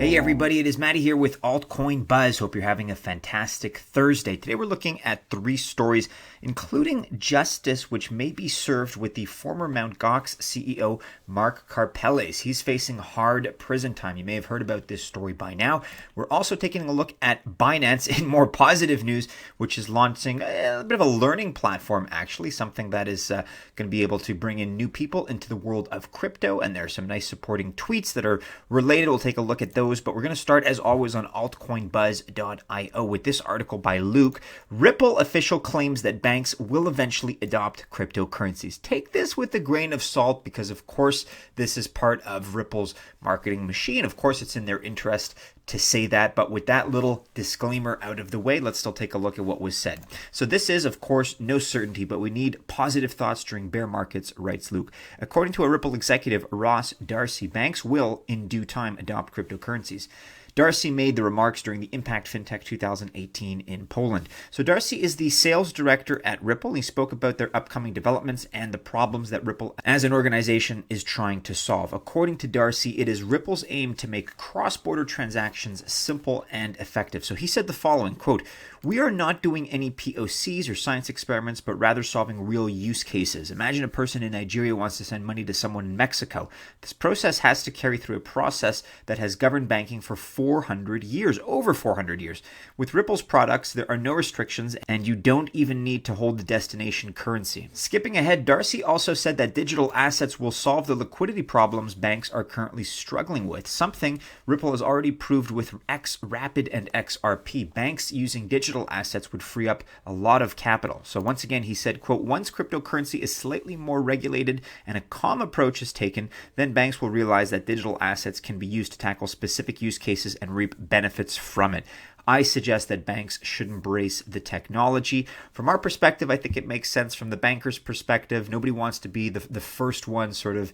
Hey everybody, it is Mattie here with Altcoin Buzz. Hope you're having a fantastic Thursday. Today we're looking at 3 stories, including justice which may be served with the former Gox CEO Mark Karpeles. He's facing hard prison time. You may have heard about this story by now. We're also taking a look at Binance in more positive news, which is launching a bit of a learning platform, actually, something that is going to be able to bring in new people into the world of crypto. And there are some nice supporting tweets that are related. We'll take a look at those. But we're going to start, as always, on altcoinbuzz.io with this article by Luke. Ripple official claims that banks will eventually adopt cryptocurrencies. Take this with a grain of salt because, of course, this is part of Ripple's marketing machine. Of course, it's in their interest to say that, but with that little disclaimer out of the way, let's still take a look at what was said. So this is, of course, no certainty, but we need positive thoughts during bear markets, writes Luke. According to a Ripple executive, Ross Darcy, banks will, in due time, adopt cryptocurrencies. Darcy made the remarks during the Impact FinTech 2018 in Poland. So Darcy is the sales director at Ripple. He spoke about their upcoming developments and the problems that Ripple as an organization is trying to solve. According to Darcy, it is Ripple's aim to make cross-border transactions simple and effective. So he said the following, quote, "We are not doing any POCs or science experiments, but rather solving real use cases. Imagine a person in Nigeria wants to send money to someone in Mexico. This process has to carry through a process that has governed banking for 400 years, over 400 years. With Ripple's products, there are no restrictions, and you don't even need to hold the destination currency." Skipping ahead, Darcy also said that digital assets will solve the liquidity problems banks are currently struggling with, something Ripple has already proved with Rapid and XRP. Banks using digital assets would free up a lot of capital. So once again, he said, quote, "Once cryptocurrency is slightly more regulated and a calm approach is taken, then banks will realize that digital assets can be used to tackle specific use cases and reap benefits from it. I suggest that banks should embrace the technology." From our perspective, I think it makes sense. From the banker's perspective, nobody wants to be the first one sort of,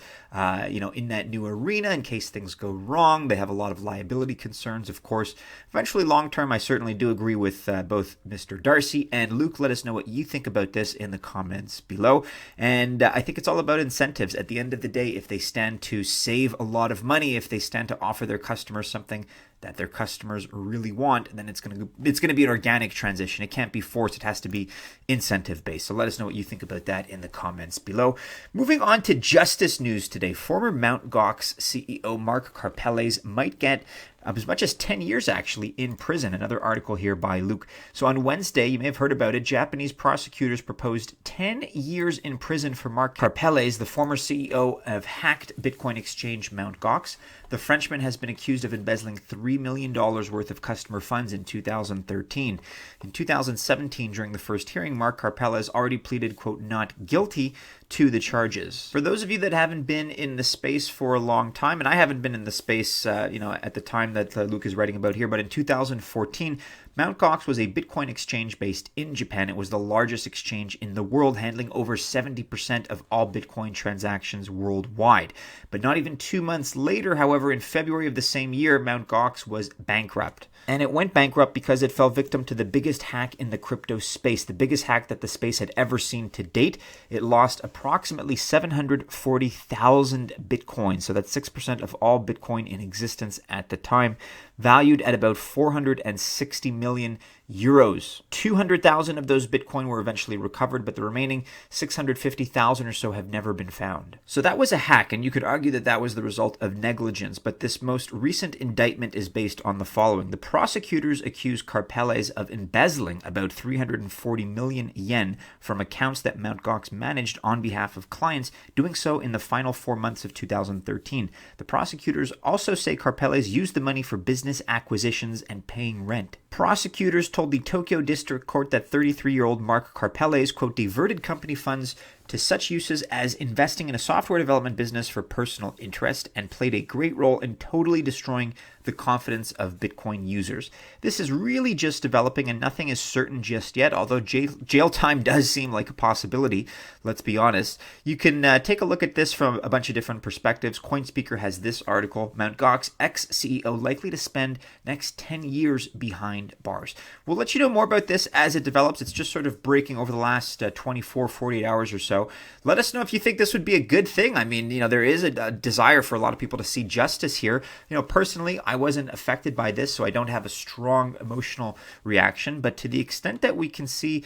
in that new arena in case things go wrong. They have a lot of liability concerns, of course. Eventually, long term, I certainly do agree with both Mr. Darcy and Luke. Let us know what you think about this in the comments below. And I think it's all about incentives. At the end of the day, if they stand to save a lot of money, if they stand to offer their customers something that their customers really want, then it's going to be an organic transition. It can't be forced. It has to be incentive based. So let us know what you think about that in the comments below. Moving on to justice news today. Former Gox CEO Mark Karpeles might get as much as 10 years actually in prison. Another article here by Luke. So on Wednesday, you may have heard about it, Japanese prosecutors proposed 10 years in prison for Mark Karpeles, the former CEO of hacked Bitcoin exchange Mt. Gox. The Frenchman has been accused of embezzling $3 million worth of customer funds in 2013. In 2017, during the first hearing, Mark Karpeles already pleaded, quote, "not guilty" to the charges. For those of you that haven't been in the space for a long time, and I haven't been in the space, at the time that Luke is writing about here, but in 2014, Mt. Gox was a Bitcoin exchange based in Japan. It was the largest exchange in the world, handling over 70% of all Bitcoin transactions worldwide. But not even 2 months later, however, in February of the same year, Mt. Gox was bankrupt. And it went bankrupt because it fell victim to the biggest hack in the crypto space, the biggest hack that the space had ever seen to date. It lost approximately 740,000 Bitcoin. So that's 6% of all Bitcoin in existence at the time, valued at about 460 million euros. 200,000 of those Bitcoin were eventually recovered, but the remaining 650,000 or so have never been found. So that was a hack, and you could argue that that was the result of negligence, but this most recent indictment is based on the following. The prosecutors accuse Karpeles of embezzling about 340 million yen from accounts that Mt. Gox managed on behalf of clients, doing so in the final 4 months of 2013. The prosecutors also say Karpeles used the money for business acquisitions and paying rent. Prosecutors told the Tokyo District Court that 33-year-old Mark Karpeles, quote, diverted company funds to such uses as investing in a software development business for personal interest and played a great role in totally destroying the confidence of Bitcoin users. This is really just developing and nothing is certain just yet, although jail time does seem like a possibility, let's be honest. You can take a look at this from a bunch of different perspectives. CoinSpeaker has this article, Gox Ex-CEO likely to spend next 10 years behind bars. We'll let you know more about this as it develops. It's just sort of breaking over the last 24, 48 hours or so. so. Let us know if you think this would be a good thing. I mean, there is a desire for a lot of people to see justice here. Personally, I wasn't affected by this, so I don't have a strong emotional reaction. But to the extent that we can see,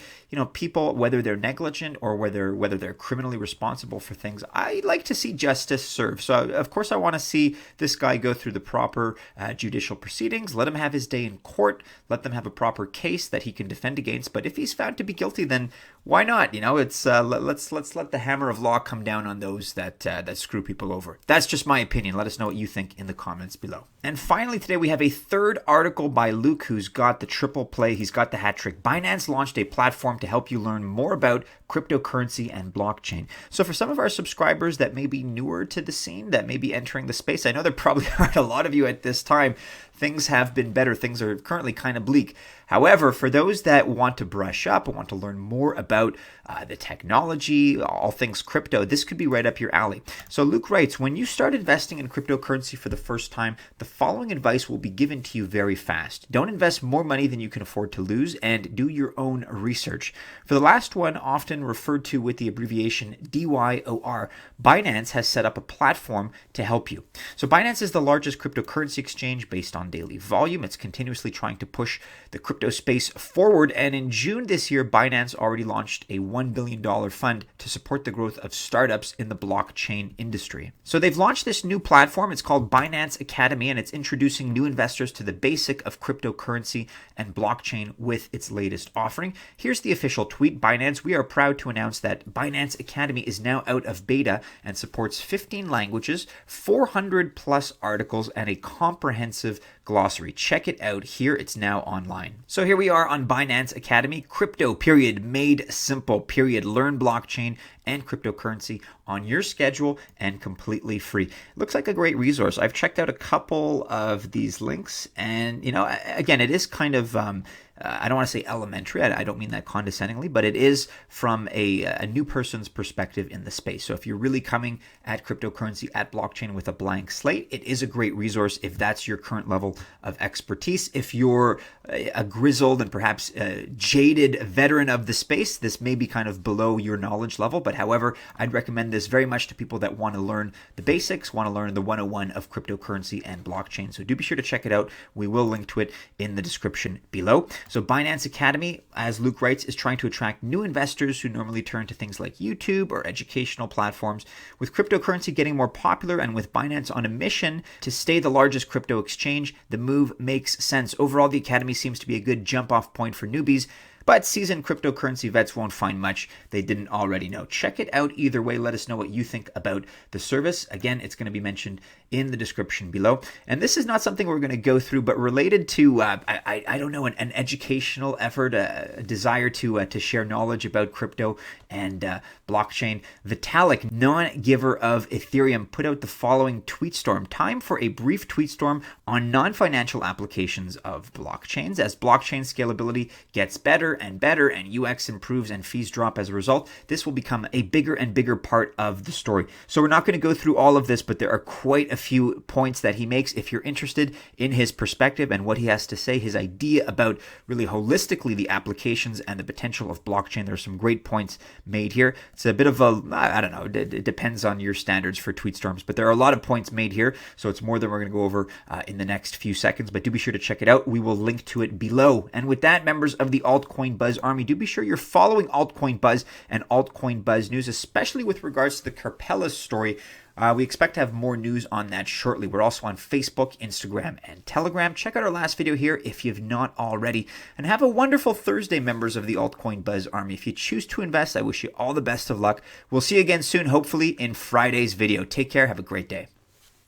people, whether they're negligent or whether they're criminally responsible for things, I like to see justice served. So, of course, I want to see this guy go through the proper judicial proceedings. Let him have his day in court. Let them have a proper case that he can defend against. But if he's found to be guilty, then why not? It's let's let the hammer of law come down on those that screw people over. That's just my opinion. Let us know what you think in the comments below. And finally, today we have a third article by Luke, who's got the triple play. He's got the hat trick. Binance launched a platform to help you learn more about cryptocurrency and blockchain. So for some of our subscribers that may be newer to the scene, that may be entering the space, I know there probably aren't a lot of you at this time. Things have been better. Things are currently kind of bleak. However, for those that want to brush up and want to learn more about the technology, all things crypto, this could be right up your alley. So Luke writes, when you start investing in cryptocurrency for the first time, the following advice will be given to you very fast. Don't invest more money than you can afford to lose, and do your own research. For the last one, often referred to with the abbreviation DYOR, Binance has set up a platform to help you. So Binance is the largest cryptocurrency exchange based on daily volume. It's continuously trying to push the crypto space forward, and in June this year, Binance already launched a $1 billion fund to support the growth of startups in the blockchain industry. So they've launched this new platform. It's called Binance Academy, and it's introducing new investors to the basic of cryptocurrency and blockchain with its latest offering. Here's the official tweet. Binance, we are proud to announce that Binance Academy is now out of beta and supports 15 languages, 400 plus articles, and a comprehensive glossary. Check it out here. It's now online. So here we are on Binance Academy. Crypto, period, made simple, period. Learn blockchain and cryptocurrency on your schedule and completely free. Looks like a great resource. I've checked out a couple of these links, and again, it is kind of I don't want to say elementary. I don't mean that condescendingly, but it is from a new person's perspective in the space. So if you're really coming at cryptocurrency, at blockchain with a blank slate, it is a great resource if that's your current level of expertise. If you're a grizzled and perhaps jaded veteran of the space, this may be kind of below your knowledge level. But however, I'd recommend this very much to people that want to learn the basics, want to learn the 101 of cryptocurrency and blockchain. So do be sure to check it out. We will link to it in the description below. So Binance Academy, as Luke writes, is trying to attract new investors who normally turn to things like YouTube or educational platforms. With cryptocurrency getting more popular and with Binance on a mission to stay the largest crypto exchange, the move makes sense. Overall, the Academy seems to be a good jump-off point for newbies, but seasoned cryptocurrency vets won't find much they didn't already know. Check it out either way. Let us know what you think about the service. Again, it's going to be mentioned in the description below. And this is not something we're going to go through, but related to, I don't know, an educational effort, a desire to share knowledge about crypto and blockchain. Vitalik, non-giver of Ethereum, put out the following tweet storm. Time for a brief tweet storm on non-financial applications of blockchains. As blockchain scalability gets better and better and UX improves and fees drop as a result, this will become a bigger and bigger part of the story. So we're not going to go through all of this, but there are quite a few points that he makes. If you're interested in his perspective and what he has to say, his idea about really holistically the applications and the potential of blockchain, there are some great points made here. It's a bit of a, I don't know, it depends on your standards for tweet storms, but there are a lot of points made here, so it's more than we're going to go over in the next few seconds, but do be sure to check it out. We will link to it below. And with that, members of the Altcoin Buzz Army, do be sure you're following Altcoin Buzz and Altcoin Buzz News, especially with regards to the Karpeles story. We expect to have more news on that shortly. We're also on Facebook, Instagram, and Telegram. Check out our last video here if you've not already. And have a wonderful Thursday, members of the Altcoin Buzz Army. If you choose to invest, I wish you all the best of luck. We'll see you again soon, hopefully in Friday's video. Take care. Have a great day.